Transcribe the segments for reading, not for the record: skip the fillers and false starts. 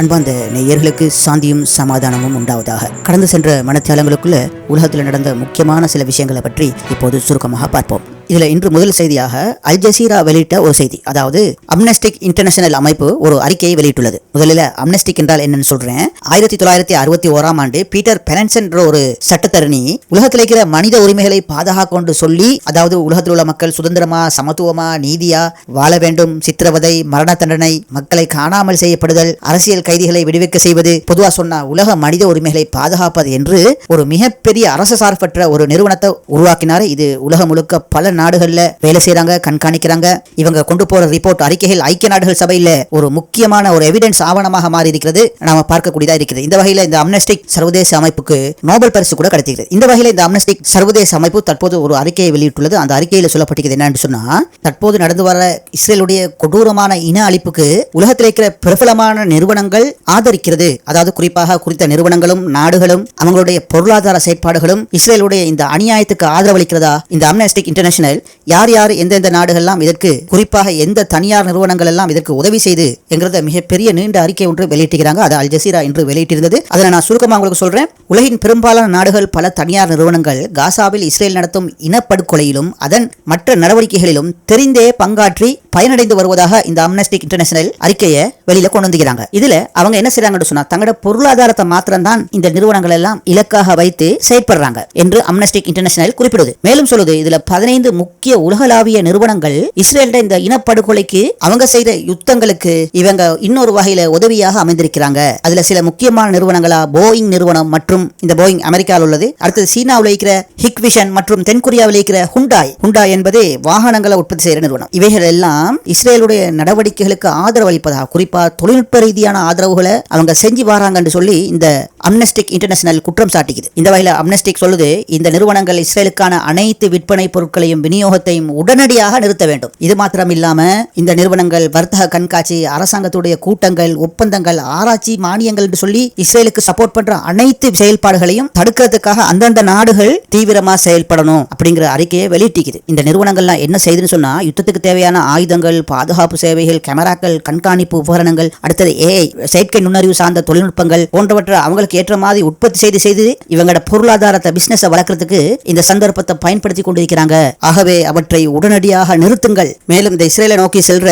அன்பார்ந்த நேயர்களுக்கு சாந்தியும் சமாதானமும் உண்டாவதாக. கடந்து சென்ற மனத்தியாலங்களுக்குள்ள உலகத்தில் நடந்த முக்கியமான சில விஷயங்களை பற்றி இப்போது சுருக்கமாக பார்ப்போம். இதுல இன்று முதல் செய்தியாக அல் ஜசீரா வெளியிட்ட ஒரு செய்தி, அதாவது அம்னஸ்டி இன்டர்நேஷனல் அமைப்பு ஒரு அறிக்கையை வெளியிட்டுள்ளது. முதலில் அம்னஸ்டி என்றால் என்னன்னு சொல்றேன். 1961 பீட்டர் பெனன்சன் என்ற ஒரு சட்டத்தரணி உலகத்தில் இருக்கிற மனித உரிமைகளை பாதுகாக்க சொல்லி, அதாவது உலகத்தில் உள்ள மக்கள் சுதந்திரமா, சமத்துவமா, நீதியா வாழ வேண்டும், சித்திரவதை, மரண தண்டனை, மக்களை காணாமல் செய்யப்படுதல், அரசியல் கைதிகளை விடுவிக்க செய்வது, பொதுவா சொன்ன உலக மனித உரிமைகளை பாதுகாப்பது என்று ஒரு மிகப்பெரிய அரசு சார்பற்ற ஒரு நிறுவனத்தை உருவாக்கினார். இது உலகம் முழுக்க பல நாடுகள்ல வேலை செய்யறாங்க, கண்காணிக்கிறாங்க. இவங்க கொண்டு போற ரிப்போர்ட் அறிக்கைகள் ஐக்கிய நாடுகள் சபையில ஒரு முக்கியமான ஒரு எவிடன்ஸ் ஆவணமாக மாறி இருக்கிறது, நாம பார்க்கக்கூடியதா இருக்கிறது. இந்த வகையில இந்த அம்னஸ்டி சர்வதேச அமைப்புக்கு நோபல் பரிசு கூட கிடைத்திருக்கிறது. இந்த வகையில இந்த அம்னஸ்டி சர்வதேச அமைப்பு தற்போது ஒரு அறிக்கையை வெளியிட்டுள்ளது. அந்த அறிக்கையில் சொல்லப்பட்டிருக்கிறது என்னன்னு சொன்னா, தற்போது நடந்து வர இஸ்ரேலுடைய கொடூரமான இன அழிப்புக்கு உலகத்தில் இருக்கிற பிரபலமான நிறுவனங்கள் ஆதரிக்கிறது. அதாவது குறிப்பாக குறித்த நிறுவனங்களும் நாடுகளும் அவங்களுடைய பொருளாதார செயற்பாடுகளும் இஸ்ரேலுடைய இந்த அநியாயத்துக்கு ஆதரவளிக்கிறதா. இந்த அம்னஸ்டி இன்டர்நேஷனல் யார் யார் எந்தெந்த நாடுகள்லாம் இதற்கு, குறிப்பாக எந்த தனியார் நிறுவனங்கள் எல்லாம் இதற்கு உதவி செய்து என்கிறத மிகப்பெரிய நீண்ட அறிக்கை ஒன்று வெளியிட்டிருக்கிறாங்க. அது அல் ஜசீரா என்று வெளியிட்டிருந்தது. அதை நான் சுருக்கமாக உங்களுக்கு சொல்றேன். உலகின் பெரும்பாலான நாடுகள், பல தனியார் நிறுவனங்கள் காசாவில் இஸ்ரேல் நடத்தும் இனப்படுகொலையிலும் அதன் மற்ற நடவடிக்கைகளிலும் தெரிந்தே பங்காற்றி பயனடைந்து வருவதாக இந்த அம்னஸ்டி இன்டர்நேஷனல் அறிக்கையை வெளியில கொண்டு வந்துக்கிறாங்க. இதுல அவங்க என்ன செய்யறாங்கன்னு சொன்னா, தங்களோட பொருளாதாரத்தை மாத்திரம் தான் இந்த நிறுவனங்கள் எல்லாம் இலக்காக வைத்து செயற்படுறாங்க என்று அம்னஸ்டி இன்டர்நேஷனல் குறிப்பிடுது. மேலும் சொல்லுது, இதுல 15 முக்கிய உலகளாவிய நிறுவனங்கள் இஸ்ரேல் இந்த இனப்படுகொலைக்கு அவங்க செய்த யுத்தங்களுக்கு இவங்க இன்னொரு வகையில உதவியாக அமைந்திருக்கிறாங்க. அதுல சில முக்கியமான நிறுவனங்களா போயிங் நிறுவனம், மற்றும் இந்த போயிங் அமெரிக்காவில் உள்ளது. அடுத்தது சீனாவில் இருக்கிற ஹிக்விஷன் மற்றும் தென்கொரியாவில் இருக்கிற ஹுண்டாய் என்பது வாகனங்களை உற்பத்தி செய்கிற நிறுவனம். இவைகள் எல்லாம் இஸ்ரேலுடைய நடவடிக்கைகளுக்கு ஆதரவு அளிப்பதாக, குறிப்பா தொழில்நுட்ப ரீதியான ஆதரவுகளை அவங்க செஞ்சு வராங்கன்னு சொல்லி இந்த அம்னஸ்டி இன்டர்நேஷனல் குற்றம் சாட்டிக்குது. இந்த வகையில அம்னஸ்டி சொல்லுது, இந்த நிறுவனங்கள் இஸ்ரேலுக்கான அனைத்து விற்பனை பொருட்களையும் விநியோகத்தையும் உடனடியாக நிறுத்த வேண்டும். இது மாத்திரம் இல்லாம இந்த நிறுவனங்கள் வர்த்தக கண்காட்சி, அரசாங்கத்துடைய கூட்டங்கள், ஒப்பந்தங்கள், ஆராய்ச்சி, மானியங்கள் என்று சொல்லி இஸ்ரேலுக்கு சப்போர்ட் பண்ற அனைத்து செயல்பாடுகளையும் தடுக்கிறதுக்காக அந்தந்த நாடுகள் தீவிரமா செயல்படணும் அப்படிங்கிற அறிக்கையை வெளியிட்டிருக்குது. இந்த நிறுவனங்கள்லாம் என்ன செய்யுதுன்னு சொன்னா, யுத்தத்துக்கு தேவையான ஆயுதங்கள், பாதுகாப்பு சேவைகள், கேமராக்கள், கண்காணிப்பு உபகரணங்கள், அடுத்தது ஏஐ செயற்கை நுண்ணறிவு சார்ந்த தொழில்நுட்பங்கள் போன்றவற்றை அவங்களுக்கு ஏற்ற மாதிரி உற்பத்தி செய்து இவங்களோட பொருளாதாரத்தை, பிசினஸ் வளர்க்கறதுக்கு இந்த சந்தர்ப்பத்தை பயன்படுத்தி கொண்டிருக்கிறாங்க. ஆகவே அவற்றை உடனடியாக நிறுத்துங்கள். மேலும் இந்த இஸ்ரேலை நோக்கி செல்ற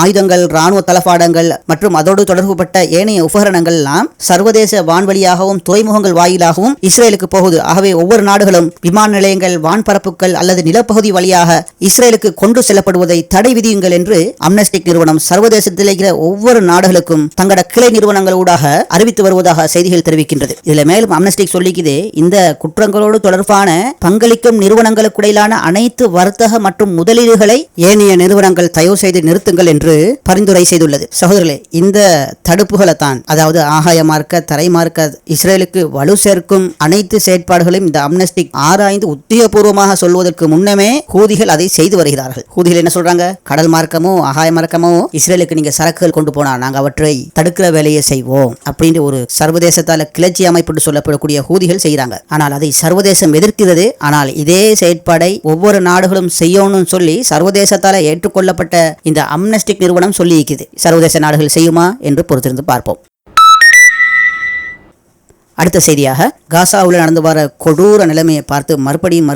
ஆயுதங்கள், ராணுவ தளபாடங்கள் மற்றும் அதோடு தொடர்புபட்ட ஏனைய உபகரணங்கள் எல்லாம் சர்வதேச வான்வழியாகவும் துறைமுகங்கள் வாயிலாகவும் இஸ்ரேலுக்கு போகுது. ஆகவே ஒவ்வொரு நாடுகளும் விமான நிலையங்கள், வான்பரப்புகள் அல்லது நிலப்பகுதி வழியாக இஸ்ரேலுக்கு கொண்டு செல்லப்படுவதை தடை விதியுங்கள் என்று அம்னஸ்டி நிறுவனம் சர்வதேசத்தில் இருக்கிற ஒவ்வொரு நாடுகளுக்கும் தங்களோட கிளை நிறுவனங்களூடாக அறிவித்து வருவதாக செய்திகள் தெரிவிக்கின்றது. இதுல மேலும் அம்னஸ்டி சொல்லிக்குது, இந்த குற்றங்களோடு தொடர்பான பங்களிக்கும் நிறுவனங்களுக்கு இடையிலான அனைத்து வர்த்தக மற்றும் முதலீடுகளை ஏனைய நிறுவனங்கள் தயவு செய்து நிறுத்துங்கள் என்று பரிந்துரை செய்துள்ளது. சகோதரர்களே, இந்த தடுப்புகளை தான், அதாவது ஆகாய மார்க்க, தரை மார்க்க இஸ்ரேலுக்கு வலு சேர்க்கும் அனைத்து செயற்பாடுகளையும் இந்த அம்னஸ்டி ஆராய்ந்து உத்தியோகபூர்வமாக சொல்வதற்கு முன்னமே ஹூதிகள் அதை செய்து வருகிறார்கள். ஹூதிகள் என்ன சொல்றாங்க, கடல் மார்க்கமோ ஆகாய மார்க்கமோ இஸ்ரேலுக்கு நீங்க சரக்குகள் கொண்டு போனா நாங்க அவற்றை தடுக்கிற வேலையை செய்வோம் அப்படின்னு ஒரு சர்வதேசத்தால கிளர்ச்சி அமைப்பு சொல்லப்படக்கூடிய ஹூதிகள் செய்யறாங்க. ஆனால் அதை சர்வதேசம் எதிர்க்கிறது. ஆனால் இதே செயற்பாடை ஒவ்வொரு நாடுகளும் செய்யணும்னு சொல்லி சர்வதேசத்தால ஏற்றுக்கொள்ளப்பட்ட இந்த அம்னஸ்டி நிறுவனம் சொல்லி இருக்குது. சர்வதேச நாடுகள் செய்யுமா என்று பொறுத்திருந்து பார்ப்போம். அடுத்த செய்தியாக, காசாவில் நடந்து வர கொடூர நிலைமையை பார்த்து மறுபடியும்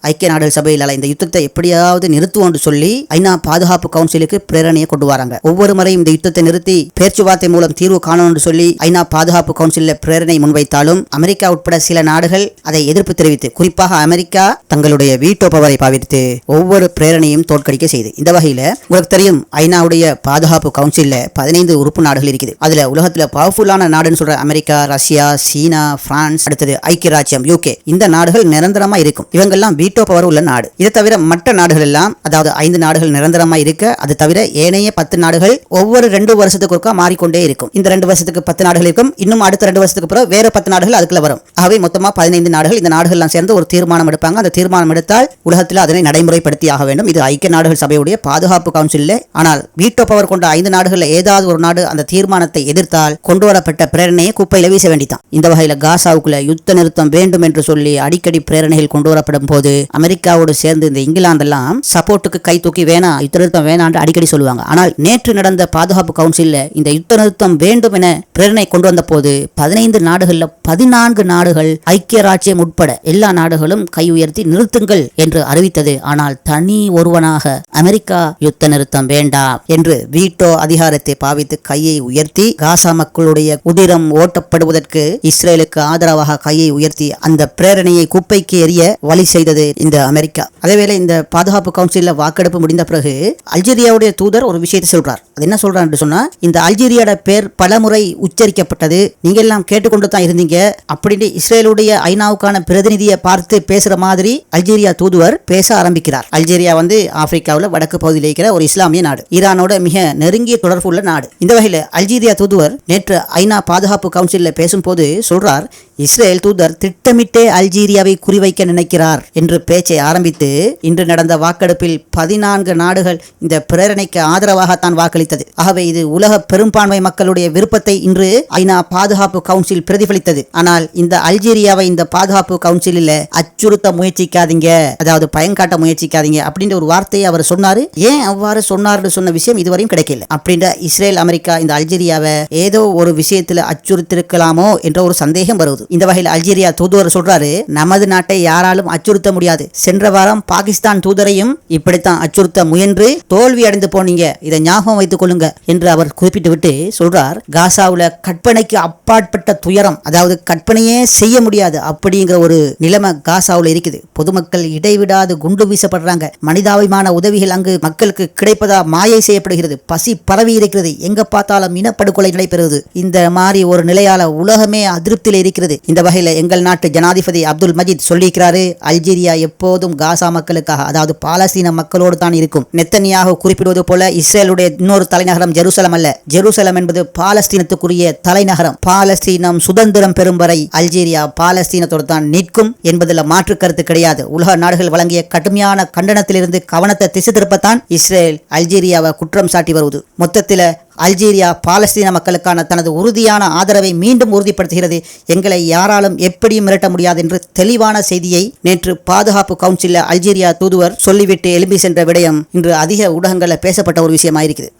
ஐக்கிய நாடுகள் சபையில் இந்த யுத்தத்தை எப்படியாவது நிறுத்துவோம் சொல்லி ஐநா பாதுகாப்பு கவுன்சிலுக்கு பிரேரணையை கொண்டு வராங்க. ஒவ்வொரு முறையும் இந்த யுத்தத்தை நிறுத்தி பேச்சுவார்த்தை மூலம் தீர்வு காணணும் சொல்லி ஐநா பாதுகாப்பு கவுன்சிலில் பிரேரணை முன்வைத்தாலும் அமெரிக்கா உட்பட சில நாடுகள் அதை எதிர்ப்பு தெரிவித்து, குறிப்பாக அமெரிக்கா தங்களுடைய வீட்டோ பவரை பாவித்து ஒவ்வொரு பிரேரணையும் தோற்கடிக்க செய்து. இந்த வகையில உங்களுக்கு தெரியும், ஐநாவுடைய பாதுகாப்பு கவுன்சிலில் 15 உறுப்பு நாடுகள் இருக்குது. அதுல உலகத்துல பவர்ஃபுல்லான நாடுன்னு சொல்ற அமெரிக்கா, ரஷ்யா, சீனா, பிரான்ஸ், அடுத்தது ஐக்கிய ராஜ்யம், யூகே, இந்த நாடுகள் நிரந்தரமா இருக்கும். இவங்கெல்லாம் வீட்டோ பவர் உள்ள நாடு. இதை தவிர மற்ற நாடுகள் எல்லாம், அதாவது 5 நாடுகள் நிரந்தரமா இருக்க, அது தவிர ஏனைய 10 நாடுகள் ஒவ்வொரு 2 வருஷத்துக்கு ஒருக்கா மாறிக்கொண்டே இருக்கும். இந்த 2 வருஷத்துக்கு 10 நாடுகள் இருக்கும். இன்னும் அடுத்த 2 வருஷத்துக்கு பிறகு வேற 10 நாடுகள் அதுக்குள்ள வரும். ஆகவே மொத்தமா 15 நாடுகள். இந்த நாடுகள் எல்லாம் சேர்ந்து ஒரு தீர்மானம் எடுப்பாங்க. அந்த தீர்மானம் எடுத்தால் உலகத்தில் அதனை நடைமுறைப்படுத்தி ஆக வேண்டும். இது ஐக்கிய நாடுகள் சபையுடைய பாதுகாப்பு கவுன்சில். ஆனால் வீட்டோ பவர் கொண்ட 5 நாடுகள் ஏதாவது ஒரு நாடு அந்த தீர்மானத்தை எதிர்த்தால் கொண்டு வரப்பட்ட பிரேரணையை குப்பையில வீச வேண்டித்தான். இந்த வகையில காசாவுக்குள்ள யுத்த நிறுத்தம் வேண்டும் என்று சொல்லி அடிக்கடி பிரேரணைகள் கொண்டு வரப்படும் போது அமெரிக்காவோடு சேர்ந்து இந்த இங்கிலாந்தெல்லாம் சப்போர்ட்டுக்கு கை தூக்கி வேணாம், யுத்த நிறுத்தம் வேணாம் அடிக்கடி சொல்லுவாங்க. ஆனால் நேற்று நடந்த பாதுகாப்பு கவுன்சில்ல இந்த யுத்த நிறுத்தம் வேண்டும் என பிரேரணை கொண்டு வந்த போது 15 நாடுகள்ல 14 நாடுகள் ஐக்கிய ராஜ்யம் உட்பட எல்லா நாடுகளும் கை உயர்த்தி நிறுத்துங்கள் என்று அறிவித்தது. ஆனால் தனி ஒருவனாக அமெரிக்கா யுத்த நிறுத்தம் வேண்டாம் என்று வீட்டோ அதிகாரத்தை பாவித்து கையை உயர்த்தி காசா மக்களுடைய உதிரம் ஓட்டப்படுவதற்கு இஸ்ரேலுக்கு ஆதரவாக கையை உயர்த்தி அந்த பிரேரணையை குப்பைக்கு எறிய வழி செய்தது இந்த அமெரிக்கா. அதேவேளை இந்த பாதுகாப்பு கவுன்சில்ல வாக்கெடுப்பு முடிந்த பிறகு அல்ஜீரியாவுடைய தூதர் ஒரு விஷயத்தை சொல்றார். அது என்ன சொல்றார் என்று சொன்னா, இந்த அல்ஜீரியாவோட பேர் பலமுறை உச்சரிக்கப்பட்டது, நீங்க எல்லாம் கேட்டுக்கொண்டு தான் இருந்தீங்க அப்படின்னு இஸ்ரேலுடைய ஐநாவுக்கான பிரதிநிதியை பார்த்து பேசுற மாதிரி அல்ஜீரியா தூதுவர் பேச ஆரம்பிக்கிறார். அல்ஜீரியா ஆப்பிரிக்காவில் வடக்கு பகுதியில் இருக்கிற ஒரு இஸ்லாமிய நாடு, ஈரானோட மிக நெருங்கிய தொடர்பு உள்ள நாடு. இந்த வகையில் அல்ஜீரியா தூதுவர் நேற்று ஐநா பாதுகாப்பு கவுன்சிலில் பேசும்போது சொல்றார், இஸ்ரேல் தூதர் திட்டமிட்டே அல்ஜீரியாவை குறிவைக்க நினைக்கிறார் என்று பேச்சை ஆரம்பித்து இன்று நடந்த வாக்கெடுப்பில் 14 நாடுகள் இந்த பிரேரணைக்கு ஆதரவாகத்தான் வாக்களித்தது. ஆகவே இது உலக பெரும்பான்மை மக்களுடைய விருப்பத்தை இன்று ஐநா பாதுகாப்பு கவுன்சில் பிரதிபலித்தது. ஆனால் இந்த அல்ஜீரியாவை இந்த பாதுகாப்பு கவுன்சிலில் அச்சுறுத்த முயற்சிக்காதீங்க, அதாவது பயன்காட்ட முயற்சிக்காதீங்க அப்படின்ற ஒரு வார்த்தையை அவர் சொன்னாரு. ஏன் அவ்வாறு சொன்னார்னு சொன்ன விஷயம் இதுவரையும் கிடைக்கல. அப்படின்ற இஸ்ரேல் அமெரிக்கா இந்த அல்ஜீரியாவை ஏதோ ஒரு விஷயத்துல அச்சுறுத்திருக்கலாமோ என்ற ஒரு சந்தேகம் வருது. இந்த வகையில் அல்ஜீரியா தூதுவர் சொல்றாரு, நமது நாட்டை யாராலும் அச்சுறுத்த முடியாது. சென்ற வாரம் பாகிஸ்தான் தூதரையும் இப்படித்தான் அச்சுறுத்த முயன்று தோல்வி அடைந்து போனீங்க, இதை ஞாபகம் வைத்துக் கொள்ளுங்க என்று அவர் குறிப்பிட்டு விட்டு சொல்றார், காசாவுல கற்பனைக்கு அப்பாற்பட்ட துயரம், அதாவது கற்பனையே செய்ய முடியாது அப்படிங்கிற ஒரு நிலைமை காசாவுல இருக்குது. பொதுமக்கள் இடைவிடாது குண்டு வீசப்படுறாங்க, மனிதாபிமான உதவிகள் அங்கு மக்களுக்கு கிடைப்பதா மாயை செய்யப்படுகிறது, பசி பரவி இருக்கிறது, எங்க பார்த்தாலும் இனப்படுகொலை நடைபெறுகிறது. இந்த மாதிரி ஒரு நிலையால உலகமே அதிருப்தியில் இருக்கிறது. இந்த வகையில் எங்கள் நாட்டு ஜனாதிபதி அப்துல் மஜீத் சொல்லியிருக்கிறாரு, அல்ஜீரியா எப்போதும் காசா மக்களுக்காக, அதாவது பாலஸ்தீன மக்களோடு தான் இருக்கும். நெத்தனியாக குறிப்பிடுவது போல இஸ்ரேலுடைய இன்னொரு தலைநகரம் ஜெருசலம் அல்ல, ஜெருசலம் என்பது பாலஸ்தீனத்துக்குரிய தலைநகரம். பாலஸ்தீனம் சுதந்திரம் பெறும் வரை அல்ஜீரியா பாலஸ்தீனத்தோடு தான் நிற்கும் என்பதில் மாற்று கருத்து கிடையாது. உலக நாடுகள் வழங்கிய கடுமையான கண்டனத்திலிருந்து கவனத்தை திசை திருப்பத்தான் இஸ்ரேல் அல்ஜீரியாவை குற்றம் சாட்டி வருவது. மொத்தத்தில் அல்ஜீரியா பாலஸ்தீன மக்களுக்கான தனது உறுதியான ஆதரவை மீண்டும் உறுதிப்படுத்துகிறது. எங்களை யாராலும் எப்படியும் மிரட்ட முடியாது என்று தெளிவான செய்தியை நேற்று பாதுகாப்பு கவுன்சிலில் அல்ஜீரியா தூதுவர் சொல்லிவிட்டு எழுப்பி சென்ற விடயம் இன்று அதிக ஊடகங்களில் பேசப்பட்ட ஒரு விஷயமாயிருக்குது.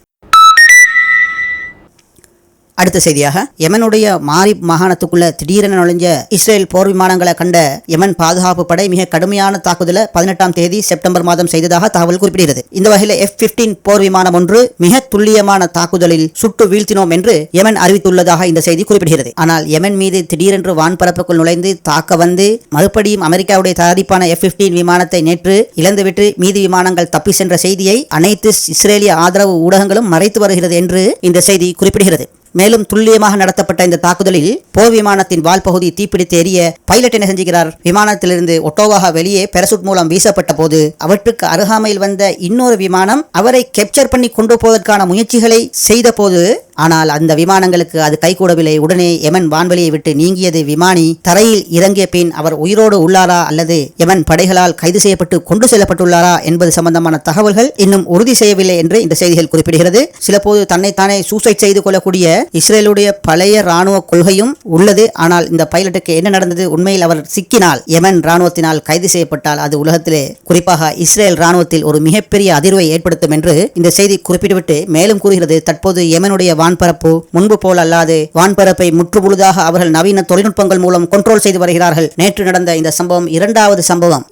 அடுத்த செய்தியாக, யமனுடைய மாரிப் மாகாணத்துக்குள்ள திடீரென நுழைஞ்ச இஸ்ரேல் போர் விமானங்களை கண்ட யமன் பாதுகாப்பு படை மிக கடுமையான தாக்குதலை 18ஆம் தேதி செப்டம்பர் மாதம் செய்ததாக தகவல் குறிப்பிடுகிறது. இந்த வகையில் F-15 போர் விமானம் ஒன்று மிக துல்லியமான தாக்குதலில் சுட்டு வீழ்த்தினோம் என்று யமன் அறிவித்துள்ளதாக இந்த செய்தி குறிப்பிடுகிறது. ஆனால் யமன் மீது திடீரென்று வான்பரப்புக்குள் நுழைந்து தாக்க வந்து மறுபடியும் அமெரிக்காவுடைய தயாரிப்பான F-15 விமானத்தை நேற்று இழந்துவிட்டு மீதி விமானங்கள் தப்பி சென்ற செய்தியை அனைத்து இஸ்ரேலிய ஆதரவு ஊடகங்களும் மறைத்து வருகிறது என்று இந்த செய்தி குறிப்பிடுகிறது. மேலும் துல்லியமாக நடத்தப்பட்ட இந்த தாக்குதலில் போர் விமானத்தின் வால் பகுதி தீப்பிடித்து எரிய பைலட் என்ன செஞ்சுகிறார், விமானத்திலிருந்து ஒட்டோவாக வெளியே பெரசூட் மூலம் வீசப்பட்ட போது அவற்றுக்கு அருகாமையில் வந்த இன்னொரு விமானம் அவரை கேப்சர் பண்ணி கொண்டு போவதற்கான முயற்சிகளை செய்த போது, ஆனால் அந்த விமானங்களுக்கு அது கைகூடவில்லை. உடனே யமன் வான்வெளியை விட்டு நீங்கியது. விமானி தரையில் இறங்கிய பின் அவர் உயிரோடு உள்ளாரா அல்லது யமன் படைகளால் கைது செய்யப்பட்டு கொண்டு செல்லப்பட்டுள்ளாரா என்பது சம்பந்தமான தகவல்கள் இன்னும் உறுதி செய்யவில்லை என்று இந்த செய்திகள் குறிப்பிடுகிறது. சிலபோது தன்னைத்தானே சூசைட் செய்து கொள்ளக்கூடிய இஸ்ரேலுடைய பழைய ராணுவ கொள்கையும் உள்ளது. ஆனால் இந்த பைலட்டுக்கு என்ன நடந்தது, உண்மையில் அவர் சிக்கினால் யமன் ராணுவத்தினால் கைது செய்யப்பட்டால் அது உலகத்திலே குறிப்பாக இஸ்ரேல் ராணுவத்தில் ஒரு மிகப்பெரிய அதிர்வை ஏற்படுத்தும் என்று இந்த செய்தி குறிப்பிட்டுவிட்டு மேலும் கூறுகிறது, தற்போது யமனுடைய வான்பரப்பு முன்பு போல் அல்லாது வான்பரப்பை முற்றுமுழுதாக அவர்கள் நவீன தொழில்நுட்பங்கள் மூலம் கண்ட்ரோல் செய்து வருகிறார்கள். நேற்று நடந்த இந்த சம்பவம்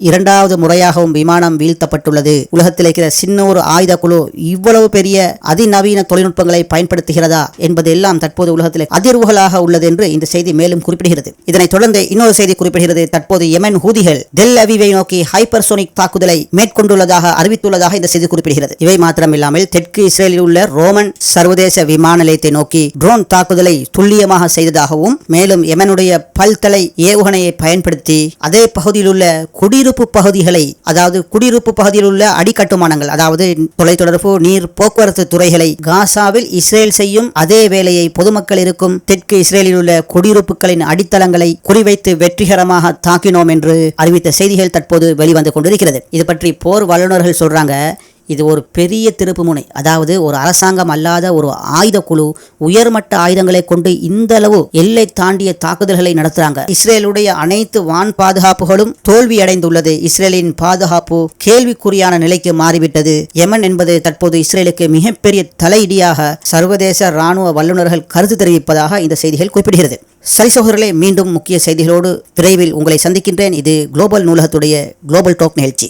இரண்டாவது முறையாகவும் விமானம் வீழ்த்தப்பட்டுள்ளது. உலகத்தில் இருக்கிற சின்ன ஒரு ஆயுத குழு இவ்வளவு பெரிய அதிநவீன தொழில்நுட்பங்களை பயன்படுத்துகிறதா என்பது எல்லாம் தற்போது உலகத்தில் அதிர்வுகளாக உள்ளது என்று இந்த செய்தி மேலும் குறிப்பிடுகிறது. இதனைத் தொடர்ந்து இன்னொரு செய்தி குறிப்பிடுகிறது, தற்போது யமன் ஹூதிகள் டெல் அவீவை நோக்கி ஹைப்பர்சோனிக் தாக்குதலை மேற்கொண்டுள்ளதாக அறிவித்துள்ளதாக இந்த செய்தி குறிப்பிடுகிறது. இவை மாத்திரமில்லாமல் தெற்கு இஸ்ரேலில் உள்ள ரோமன் சர்வதேச விமான நிலையத்தை நோக்கி ட்ரோன் தாக்குதலை துல்லியமாக செய்ததாகவும், மேலும் யமனுடைய பல்தலை ஏவுகணையை பயன்படுத்தி அதே பகுதியில் உள்ள குடியிருப்பு பகுதியில் உள்ள அடிக்கட்டுமானங்கள், அதாவது தொலைத்தொடர்பு, நீர், போக்குவரத்து துறைகளை காசாவில் இஸ்ரேல் செய்யும் அதே வேளையை பொதுமக்கள் இருக்கும் தெற்கு இஸ்ரேலில் உள்ள குடியிருப்புகளின் அடித்தளங்களை குறிவைத்து வெற்றிகரமாக தாக்கினோம் என்று அறிவித்த செய்திகள் தற்போது வெளிவந்து கொண்டிருக்கிறது. இது பற்றி போர் வல்லுநர்கள் சொல்றாங்க, இது ஒரு பெரிய திருப்புமுனை. அதாவது ஒரு அரசாங்கம் அல்லாத ஒரு ஆயுத குழு உயர்மட்ட ஆயுதங்களை கொண்டு இந்த அளவு எல்லை தாண்டிய தாக்குதல்களை நடத்துறாங்க. இஸ்ரேலுடைய அனைத்து வான் பாதுகாப்புகளும் தோல்வி அடைந்துள்ளது. இஸ்ரேலின் பாதுகாப்பு கேள்விக்குறியான நிலைக்கு மாறிவிட்டது. யெமன் என்பது தற்போது இஸ்ரேலுக்கு மிகப்பெரிய தலையிடியாக சர்வதேச இராணுவ வல்லுநர்கள் கருத்து தெரிவிப்பதாக இந்த செய்திகள் குறிப்பிடுகிறது. சரி சகோதரர்களே, மீண்டும் முக்கிய செய்திகளோடு விரைவில் உங்களை சந்திக்கின்றேன். இது குளோபல் நூலகத்துடைய குளோபல் டாக் நிகழ்ச்சி.